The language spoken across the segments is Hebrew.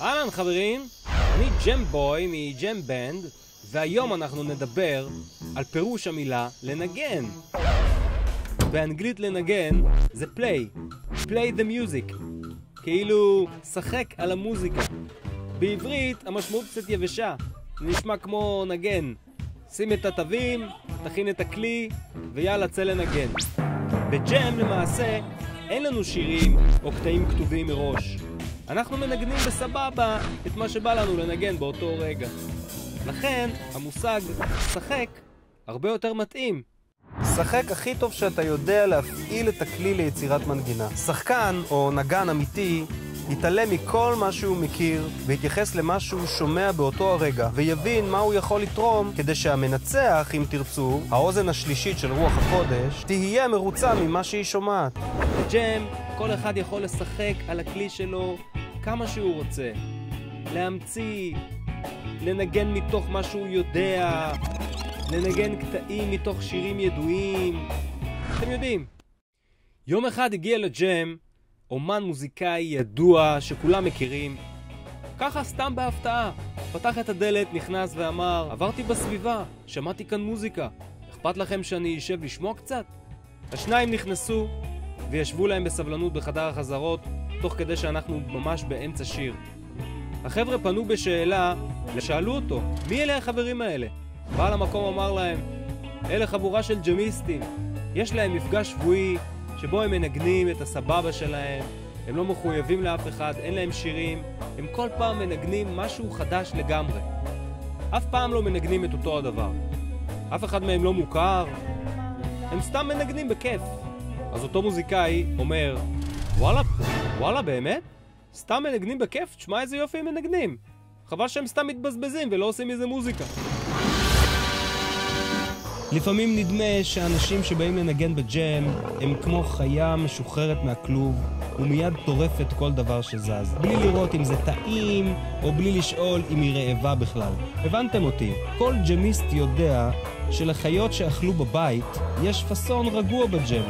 אהלן חברים, אני ג'ם בוי מג'ם בנד, והיום אנחנו נדבר על פירוש המילה לנגן. באנגלית לנגן זה play, play the music, כאילו שחק על המוזיקה. בעברית המשמעות קצת יבשה, זה נשמע כמו נגן. שים את התווים, תכין את הכלי, ויאללה צא לנגן. בג'ם למעשה אין לנו שירים או קטעים כתובים מראש. אנחנו מנגנים בסבבה את מה שבא לנו לנגן באותו רגע. לכן המושג שחק הרבה יותר מתאים. שחק הכי טוב שאתה יודע להפעיל את הכלי ליצירת מנגינה. שחקן או נגן אמיתי יתעלם מכל מה שהוא מכיר ויתייחס למה שהוא שומע באותו הרגע ויבין מה הוא יכול לתרום כדי שהמנצח, אם תרצו, האוזן השלישית של רוח הקודש, תהיה מרוצה ממה שהיא שומעת. בג'ם כל אחד יכול לשחק על הכלי שלו כמה שהוא רוצה, להמציא, לנגן מתוך מה שהוא יודע, לנגן קטעים מתוך שירים ידועים. אתם יודעים, יום אחד הגיע לג'ם אומן מוזיקאי ידוע שכולם מכירים, ככה סתם בהפתעה. פתח את הדלת, נכנס ואמר, עברתי בסביבה, שמעתי כאן מוזיקה, אכפת לכם שאני אשב לשמוע קצת? השניים נכנסו וישבו להם בסבלנות בחדר החזרות, תוך כדי שאנחנו ממש באמצע שיר. החבר'ה פנו בשאלה, שאלו אותו, מי אלה החברים האלה? בעל המקום אמר להם, אלה חבורה של ג'מיסטים, יש להם מפגש שבועי שבו הם מנגנים את הסבבה שלהם, הם לא מחויבים לאף אחד, אין להם שירים, הם כל פעם מנגנים משהו חדש לגמרי. אף פעם לא מנגנים את אותו הדבר. אף אחד מהם לא מוכר, הם סתם מנגנים בכיף. אז אותו מוזיקאי אומר, וואלה באמת? סתם מנגנים בכיף? תשמע איזה יופי הם מנגנים. חבל שהם סתם מתבזבזים ולא עושים איזה מוזיקה. לפעמים נדמה שאנשים שבאים לנגן בג'ם הם כמו חיה משוחררת מהכלוב ומיד טורפת כל דבר שזז, בלי לראות אם זה טעים או בלי לשאול אם היא רעבה בכלל. הבנתם אותי? כל ג'מיסט יודע שלחיות שאכלו בבית יש פסון רגוע בג'ם.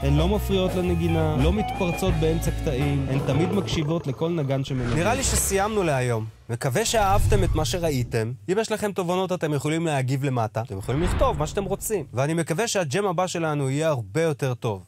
הן לא מפריעות לנגינה, לא מתפרצות באמצע קטעים, הן תמיד מקשיבות לכל נגן שמנגן. נראה לי שסיימנו להיום. מקווה שאהבתם את מה שראיתם. אם יש לכם תובנות אתם יכולים להגיב למטה. אתם יכולים לכתוב מה שאתם רוצים. ואני מקווה שהג'ם הבא שלנו יהיה הרבה יותר טוב.